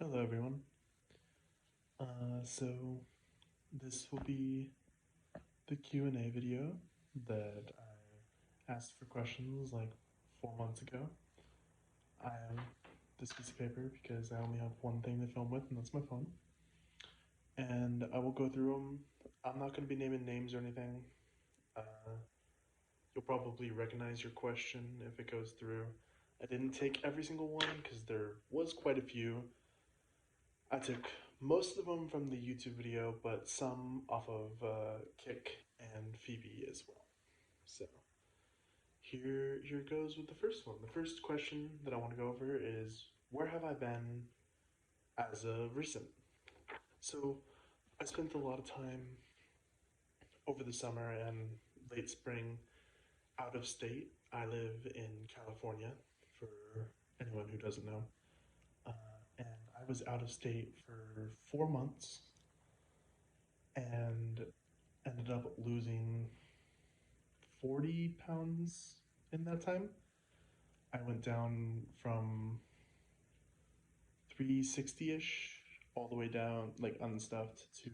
Hello everyone. So this will be the Q&A video that I asked for questions like 4 months ago. I have this piece of paper because I only have one thing to film with, and that's my phone. And I will go through them. I'm not going to be naming names or anything. Uh, you'll probably recognize your question if it goes through. I didn't take every single one because there was quite a few. I took most of them from the YouTube video, but some off of Kick and Feabie as well. So here goes with the first one. The first question that I want to go over is, where have I been as of recent? So I spent a lot of time over the summer and late spring out of state. I live in California, for anyone who doesn't know. Uh, and I was out of state for 4 months and ended up losing 40 pounds in that time. I went down from 360 ish all the way down, like unstuffed, to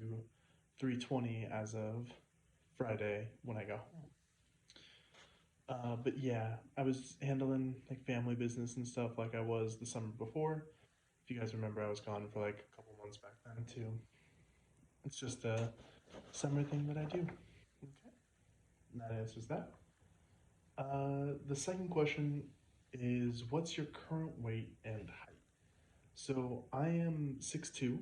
320 as of Friday when I got home. But yeah, I was handling like family business and stuff like I was the summer before. If you guys remember, I was gone for like a couple months back then too. It's just a summer thing that I do. Okay, and that answers that. The second question is, what's your current weight and height? So I am 6'2"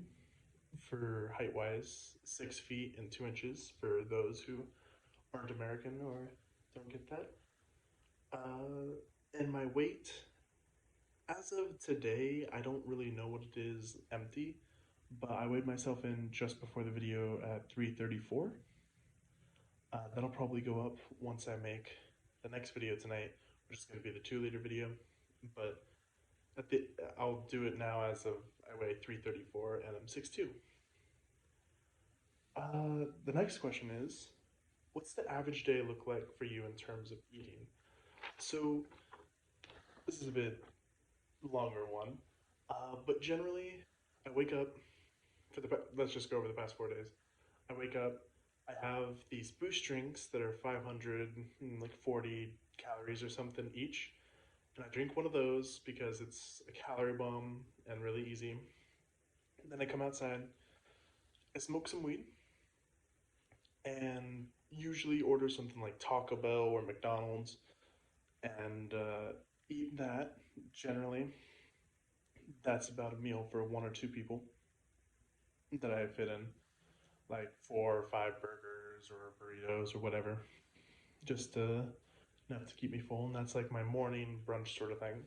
for height wise, 6 feet and 2 inches for those who aren't American or don't get that. And my weight, as of today, I don't really know what it is empty, but I weighed myself in just before the video at 334. That'll probably go up once I make the next video tonight, which is going to be the 2 liter video. But at the, I'll do it now as of I weigh 334 and I'm 6'2". The next question is, what's the average day look like for you in terms of eating? So this is a bit longer one, but generally, I wake up for the let's just go over the past 4 days. I wake up, I have these boost drinks that are 540 calories or something each, and I drink one of those because it's a calorie bomb and really easy. And then I come outside, I smoke some weed, and usually order something like Taco Bell or McDonald's and eat that. Generally, that's about a meal for 1 or 2 people that I fit in, like 4 or 5 burgers or burritos or whatever, just enough to keep me full. And that's like my morning brunch sort of thing.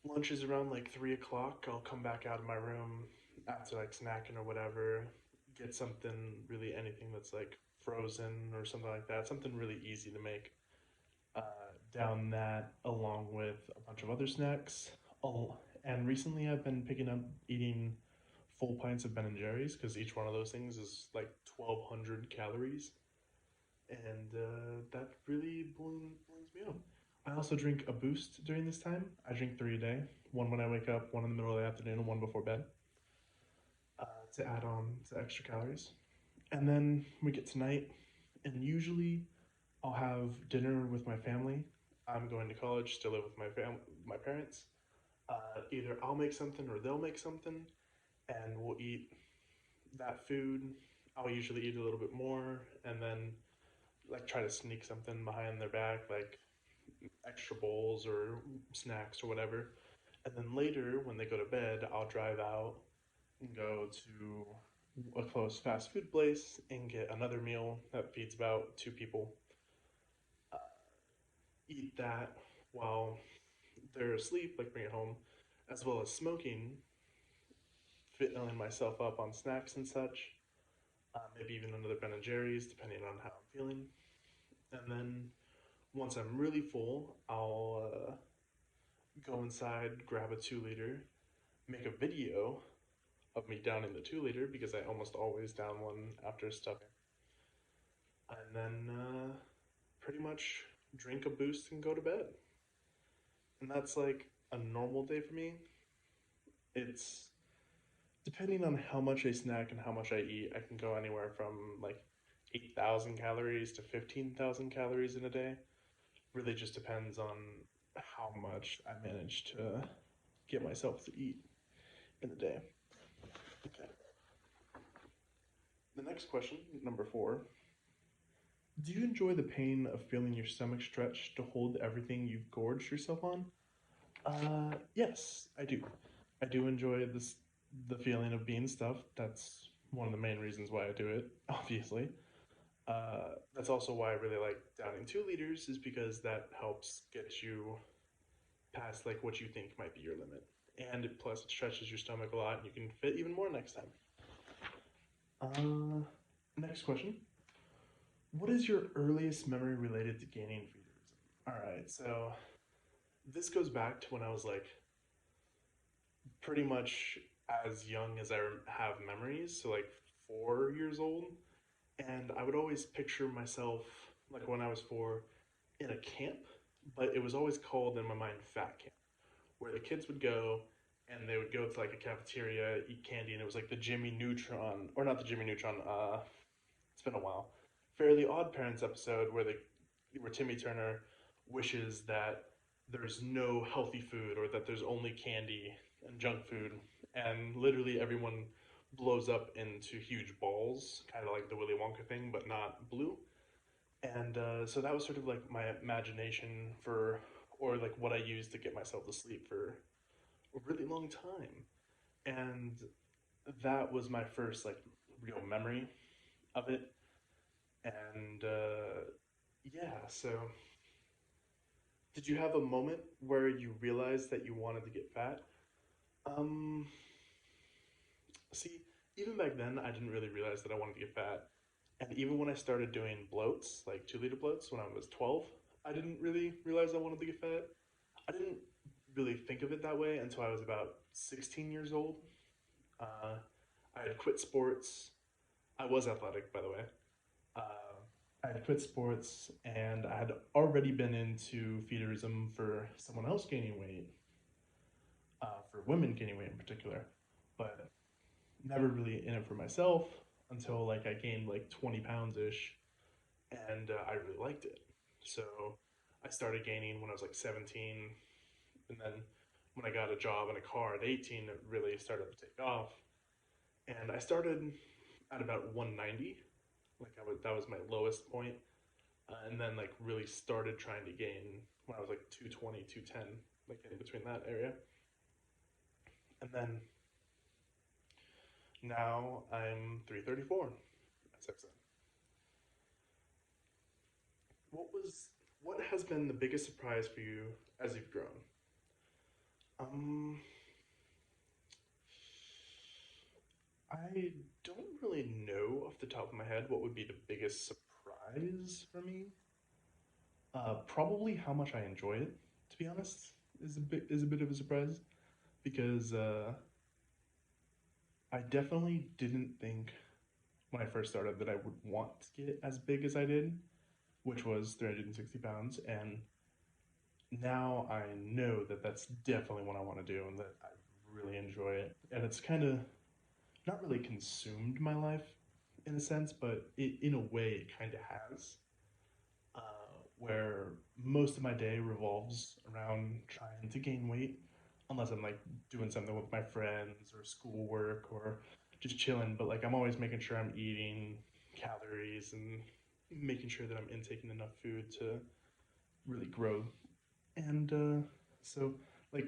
Lunch is around like 3 o'clock. I'll come back out of my room after like snacking or whatever, get something really anything that's like frozen or something like that, something really easy to make. Uh, Down that along with a bunch of other snacks. Oh, and recently I've been picking up eating full pints of Ben and Jerry's because each one of those things is like 1,200 calories, and that really balloons me up. I also drink a Boost during this time. I drink 3 a day. One when I wake up, one in the middle of the afternoon, and one before bed, uh, to add on to extra calories. And then we get to night, and usually I'll have dinner with my family. I'm going to college, still live with my parents. Either I'll make something or they'll make something, and we'll eat that food. I'll usually eat a little bit more, and then like try to sneak something behind their back, like extra bowls or snacks or whatever. And then later, when they go to bed, I'll drive out and go to a close fast food place and get another meal that feeds about 2 people. Uh, Eat that while they're asleep, like bring it home, as well as smoking, filling myself up on snacks and such. Maybe even another Ben and Jerry's, depending on how I'm feeling. And then once I'm really full, I'll go inside, grab a 2 liter, make a video of me downing the 2 liter because I almost always down one after stuffing. And then pretty much drink a boost and go to bed. And that's like a normal day for me. It's depending on how much I snack and how much I eat, I can go anywhere from like 8,000 calories to 15,000 calories in a day. Really just depends on how much I manage to get myself to eat in a day. Okay. The next question, number four. Do you enjoy the pain of feeling your stomach stretch to hold everything you've gorged yourself on? Yes, I do. I do enjoy the feeling of being stuffed. That's one of the main reasons why I do it, obviously. That's also why I really like downing 2 liters, is because that helps get you past like what you think might be your limit. And plus, it stretches your stomach a lot, and you can fit even more next time. Uh, Next question. What is your earliest memory related to gaining feederism? All right, so this goes back to when I was like pretty much as young as I have memories, so like 4 years old. And I would always picture myself, like when I was 4, in a camp, but it was always called in my mind fat camp, where the kids would go and they would go to like a cafeteria, eat candy, and it was like the Jimmy Neutron, or not the Jimmy Neutron, it's been a while. Fairly Odd Parents episode where Timmy Turner wishes that there's no healthy food or that there's only candy and junk food, and literally everyone blows up into huge balls, kind of like the Willy Wonka thing, but not blue. And so that was sort of like my imagination for, or like what I used to get myself to sleep for a really long time. And that was my first like real memory of it. And yeah, so did you have a moment where you realized that you wanted to get fat? Um, See, even back then, I didn't really realize that I wanted to get fat. And even when I started doing bloats, like 2 liter bloats when I was 12, I didn't really realize I wanted to get fat. I didn't really think of it that way until I was about 16 years old. Uh, I had quit sports. I was athletic, by the way. Uh, I had quit sports and I had already been into feederism for someone else gaining weight, for women gaining weight in particular, but never really in it for myself until like I gained like 20 pounds ish, and I really liked it. So I started gaining when I was like 17, and then when I got a job and a car at 18, it really started to take off. And I started at about 190, like that was my lowest point, and then like really started trying to gain when I was like 220, 210, like in between that area. And then now I'm 334, as I've said. What was what has been the biggest surprise for you as you've grown? Um, I don't really know off the top of my head what would be the biggest surprise for me. Probably how much I enjoy it. To be honest, is a bit of a surprise because I definitely didn't think when I first started that I would want to get as big as I did, which was 360 pounds, and now I know that that's definitely what I want to do and that I really enjoy it. And it's kind of not really consumed my life in a sense, but in a way, it kind of has. Where most of my day revolves around trying to gain weight, unless I'm like doing something with my friends or schoolwork or just chilling. But like I'm always making sure I'm eating calories and making sure that I'm intaking enough food to really grow. And so, like,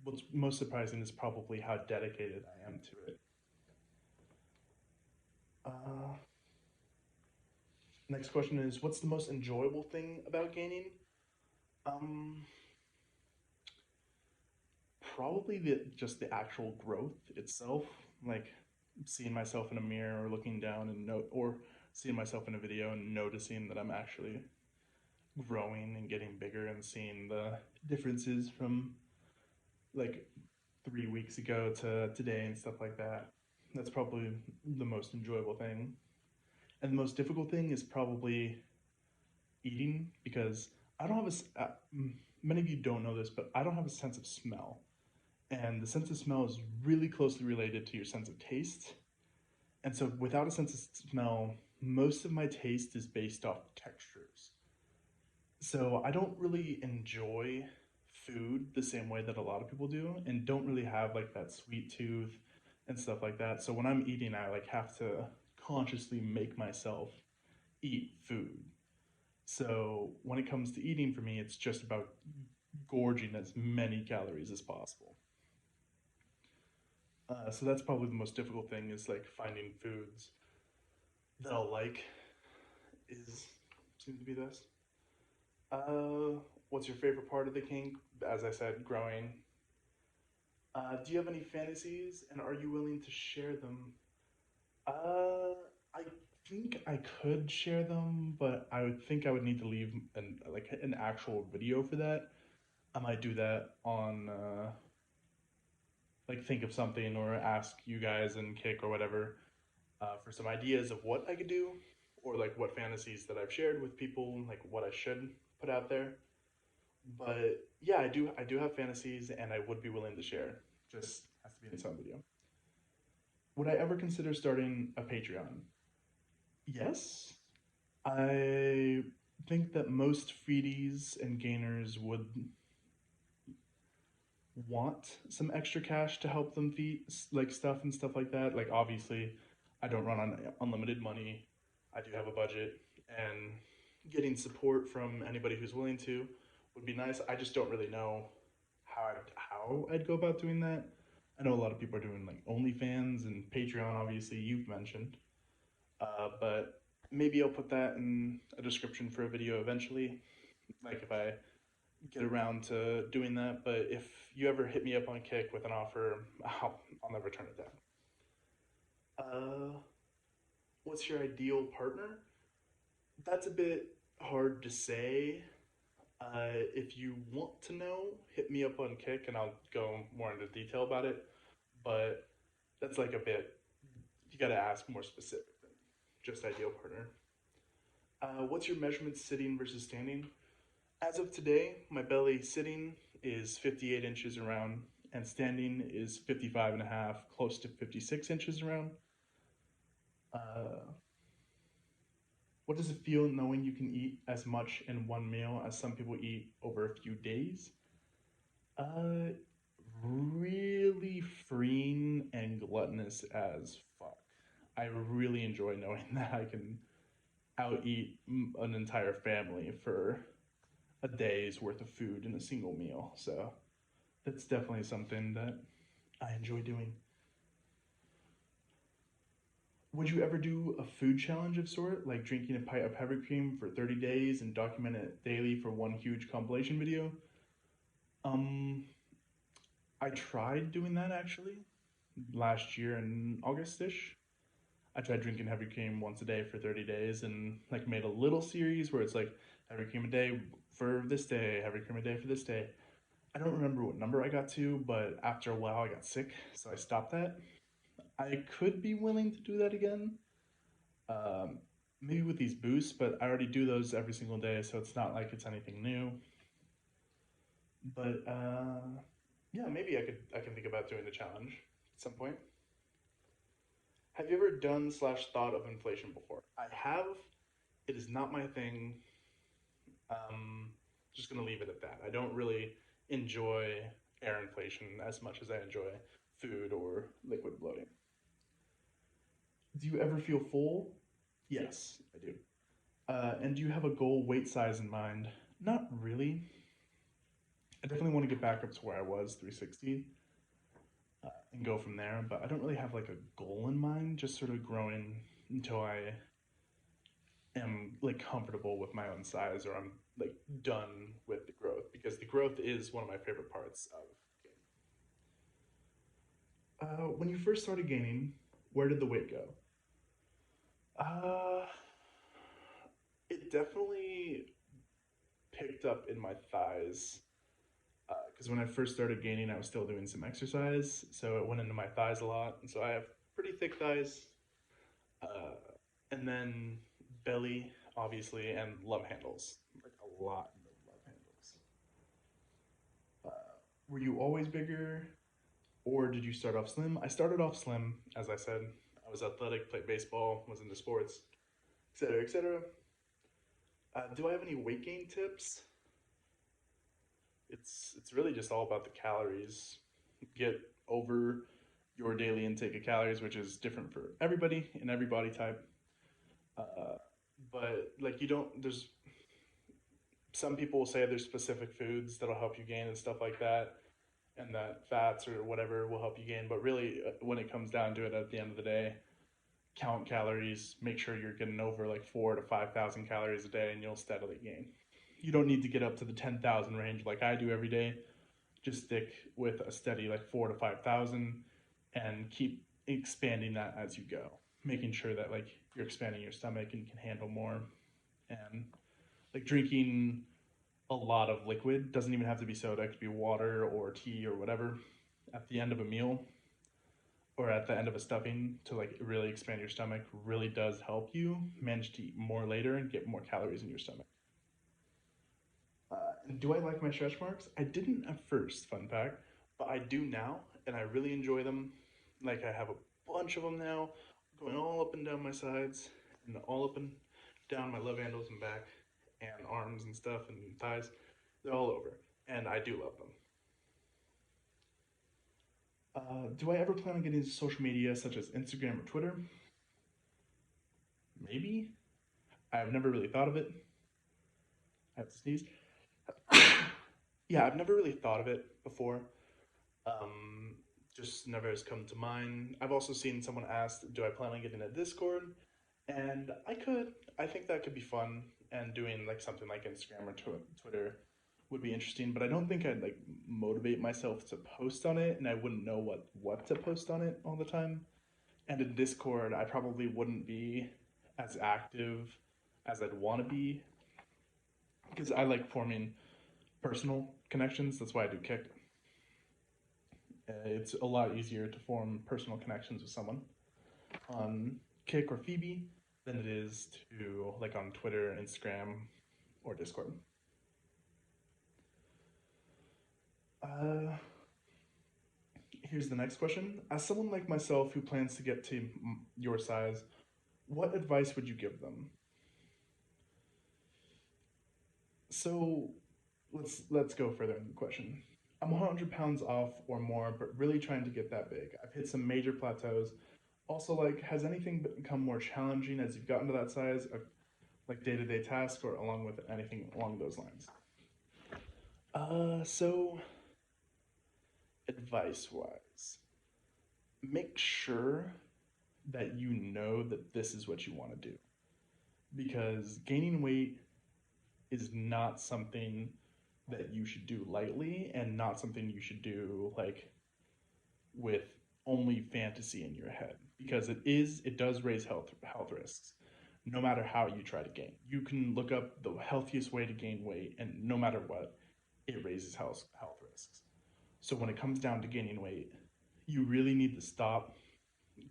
what's most surprising is probably how dedicated I am to it. Uh, Next question is, what's the most enjoyable thing about gaining? Um, Probably just the actual growth itself, like seeing myself in a mirror or looking down and note, or seeing myself in a video and noticing that I'm actually growing and getting bigger and seeing the differences from like 3 weeks ago to today and stuff like that. That's probably the most enjoyable thing. And the most difficult thing is probably eating because I don't have many of you don't know this, but I don't have a sense of smell. And the sense of smell is really closely related to your sense of taste. And so, without a sense of smell, most of my taste is based off textures. So, I don't really enjoy food the same way that a lot of people do, and don't really have like that sweet tooth and stuff like that. So, when I'm eating, I like have to consciously make myself eat food. So, when it comes to eating for me, it's just about gorging as many calories as possible. So that's probably the most difficult thing is like finding foods that I'll like is seems to be this. What's your favorite part of the kink? As I said, growing. Do you have any fantasies, and are you willing to share them? I think I could share them, but I would think I would need to leave an actual video for that. I might do that on like think of something or ask you guys and kick or whatever for some ideas of what I could do or like what fantasies that I've shared with people, like what I should put out there. But yeah, I do have fantasies and I would be willing to share. Just has to be in some video. Would I ever consider starting a Patreon? Yes. I think that most feedies and gainers would want some extra cash to help them feed like stuff and stuff like that. Like obviously, I don't run on unlimited money. I do have a budget, and getting support from anybody who's willing to would be nice. I just don't really know how I'd go about doing that. I know a lot of people are doing like OnlyFans and Patreon. Obviously, you've mentioned, but maybe I'll put that in a description for a video eventually. Like if I get around to doing that. But if you ever hit me up on Kick with an offer, I'll never turn it down. Uh, what's your ideal partner? That's a bit hard to say. If you want to know, hit me up on Kick and I'll go more into detail about it. But that's like a bit, you gotta ask more specific than just ideal partner. What's your measurement sitting versus standing? As of today, my belly sitting is 58 inches around, and standing is 55 and a half, close to 56 inches around. Uh, what does it feel knowing you can eat as much in one meal as some people eat over a few days? Uh, really freeing and gluttonous as fuck. I really enjoy knowing that I can out eat an entire family for a day's worth of food in a single meal. So that's definitely something that I enjoy doing. Would you ever do a food challenge of sort, like drinking a pint of heavy cream for 30 days and document it daily for one huge compilation video? Um, I tried doing that actually last year in August-ish. I tried drinking heavy cream once a day for 30 days and like made a little series where it's like heavy cream a day for this day, heavy cream a day for this day. I don't remember what number I got to, but after a while I got sick, so I stopped that. I could be willing to do that again, um, maybe with these boosts, but I already do those every single day, so it's not like it's anything new. But yeah, maybe I can think about doing the challenge at some point. Have you ever done slash thought of inflation before? I have. It is not my thing. Um, just gonna leave it at that. I don't really enjoy air inflation as much as I enjoy food or liquid bloating. Do you ever feel full? Yes, I do. And do you have a goal weight size in mind? Not really. I definitely want to get back up to where I was, 360, and go from there. But I don't really have like a goal in mind. Just sort of growing until I am like comfortable with my own size, or I'm like done with the growth because the growth is one of my favorite parts of gaining. When you first started gaining, where did the weight go? Uh, it definitely picked up in my thighs because when I first started gaining, I was still doing some exercise, so it went into my thighs a lot, and so I have pretty thick thighs. Uh, and then belly, obviously, and love handles, like a lot of love handles. Uh, were you always bigger? Or did you start off slim? I started off slim, as I said. I was athletic, played baseball, was into sports, etc., etc. Do I have any weight gain tips? It's really just all about the calories. Get over your daily intake of calories, which is different for everybody in every body type. Uh, but like you don't, there's some people will say there's specific foods that'll help you gain and stuff like that, and that fats or whatever will help you gain. But really, when it comes down to it, at the end of the day, count calories. Make sure you're getting over like 4 to 5,000 calories a day, and you'll steadily gain. You don't need to get up to the 10,000 range like I do every day. Just stick with a steady like 4 to 5,000, and keep expanding that as you go. Making sure that like you're expanding your stomach and can handle more, and like drinking a lot of liquid. Doesn't even have to be soda, it could be water or tea or whatever at the end of a meal or at the end of a stuffing to like really expand your stomach really does help you manage to eat more later and get more calories in your stomach. Do I like my stretch marks? I didn't at first, fun fact, but I do now, and I really enjoy them. Like I have a bunch of them now, going all up and down my sides, and all up and down my love handles and back, and arms and stuff and thighs. They're all over, and I do love them. Do I ever plan on getting into social media such as Instagram or Twitter? Maybe. I've never really thought of it. I have to sneeze. Yeah, I've never really thought of it before. Um, just never has come to mind. I've also seen someone ask, "Do I plan on getting a Discord?" And I could. I think that could be fun, and doing like something like Instagram or Twitter would be interesting. But I don't think I'd like motivate myself to post on it, and I wouldn't know what to post on it all the time. And in Discord, I probably wouldn't be as active as I'd want to be because I like forming personal connections. That's why I do Kick. It's a lot easier to form personal connections with someone on Kick or Feabie than it is to like on Twitter, Instagram, or Discord. Uh, Here's the next question. As someone like myself who plans to get to your size, what advice would you give them? So let's go further in the question. I'm 100 pounds off or more, but really trying to get that big. I've hit some major plateaus. Also, like, has anything become more challenging as you've gotten to that size, like day-to-day tasks, or along with anything along those lines? So advice-wise, make sure that you know that this is what you want to do, because gaining weight is not something that you should do lightly, and not something you should do like with only fantasy in your head, because it does raise health risks no matter how you try to gain. You can look up the healthiest way to gain weight, and no matter what, it raises health risks. So when it comes down to gaining weight, you really need to stop,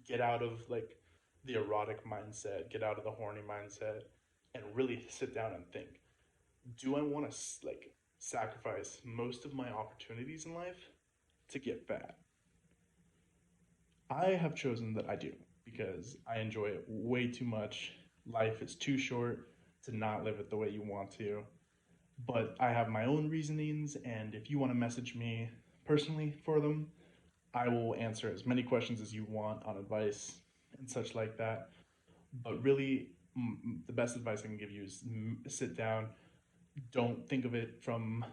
get out of like the erotic mindset, get out of the horny mindset, and really sit down and think, do I want to like sacrifice most of my opportunities in life to get fat? I have chosen that I do, because I enjoy it way too much. Life is too short to not live it the way you want to. But I have my own reasonings, and if you want to message me personally for them, I will answer as many questions as you want on advice and such like that. But really, the best advice I can give you is sit down. Don't think of it from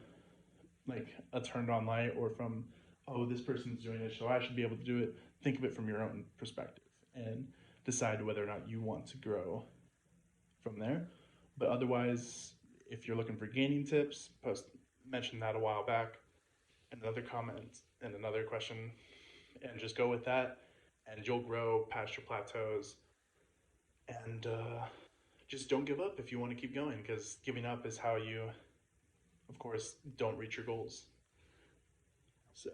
like a turned on light, or from, oh, this person's doing it, so I should be able to do it. Think of it from your own perspective and decide whether or not you want to grow from there. But otherwise, if you're looking for gaining tips, mentioned that a while back, another comment and another question, and just go with that, and you'll grow past your plateaus. And just don't give up if you want to keep going, because giving up is how you, of course, don't reach your goals. So,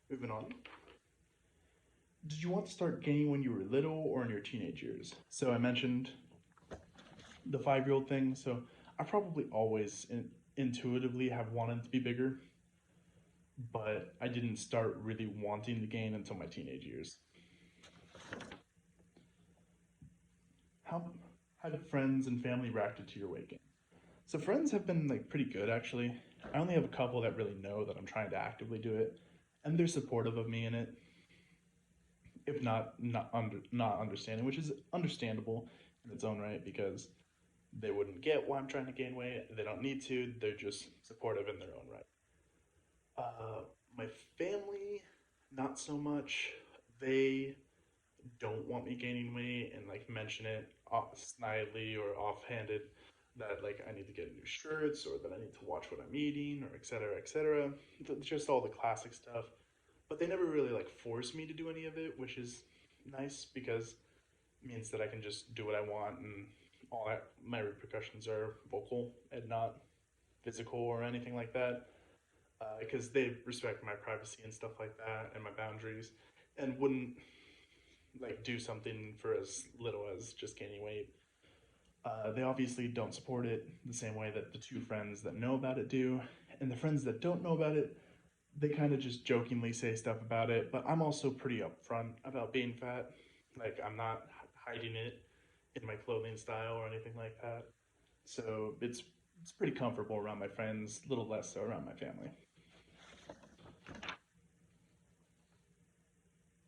moving on. Did you want to start gaining when you were little or in your teenage years? So I mentioned the 5-year-old thing. So I probably always intuitively have wanted to be bigger. but I didn't start really wanting to gain until my teenage years. How have friends and family reacted to your weight gain? So friends have been like pretty good actually. I only have a couple that really know that I'm trying to actively do it, and they're supportive of me in it, if not understanding, which is understandable in its own right because they wouldn't get why I'm trying to gain weight. They don't need to. They're just supportive in their own right. Uh, my family, not so much. They don't want me gaining weight and like mention it snidely or offhanded that like I need to get new shirts or that I need to watch what I'm eating or etc. etc. Just all the classic stuff. But they never really like force me to do any of it, which is nice because it means that I can just do what I want and all that my repercussions are vocal and not physical or anything like that. Because they respect my privacy and stuff like that and my boundaries and wouldn't like do something for as little as just gaining weight. They obviously don't support it the same way that the two friends that know about it do, and the friends that don't know about it, they kind of just jokingly say stuff about it. But I'm also pretty upfront about being fat. Like I'm not hiding it in my clothing style or anything like that. So it's pretty comfortable around my friends, a little less so around my family.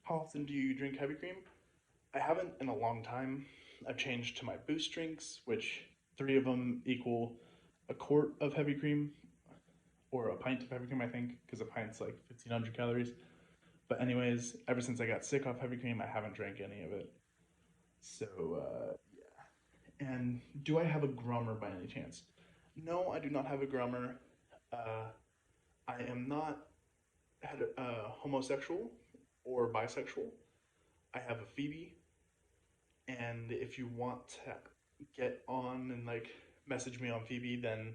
How often do you drink heavy cream? I haven't in a long time. I've changed to my boost drinks, which three of them equal a quart of heavy cream or a pint of heavy cream, I think, because a pint's like 1,500 calories. But anyways, ever since I got sick off heavy cream, I haven't drank any of it. So yeah. And do I have a grummer by any chance? No, I do not have a grummer. Uh, I am not homosexual or bisexual. I have a feabie, and if you want to get on and like message me on feabie, then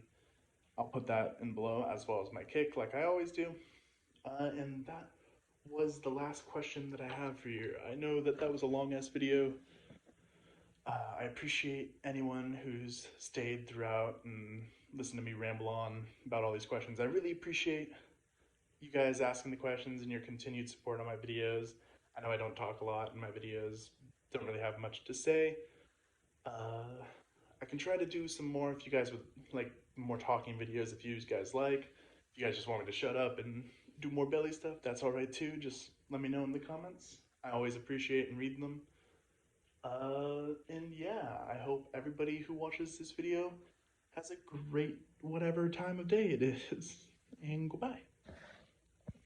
I'll put that in below as well as my kick, like I always do. And that was the last question that I have for you. I know that that was a long ass video. I appreciate anyone who's stayed throughout and listened to me ramble on about all these questions. I really appreciate you guys asking the questions and your continued support on my videos. I know I don't talk a lot in my videos, don't really have much to say. Uh, I can try to do some more if you guys would like more talking videos if you guys like. If you guys just want me to shut up and do more belly stuff, that's all right too. Just let me know in the comments. I always appreciate and read them. And yeah, I hope everybody who watches this video has a great whatever time of day it is. And goodbye.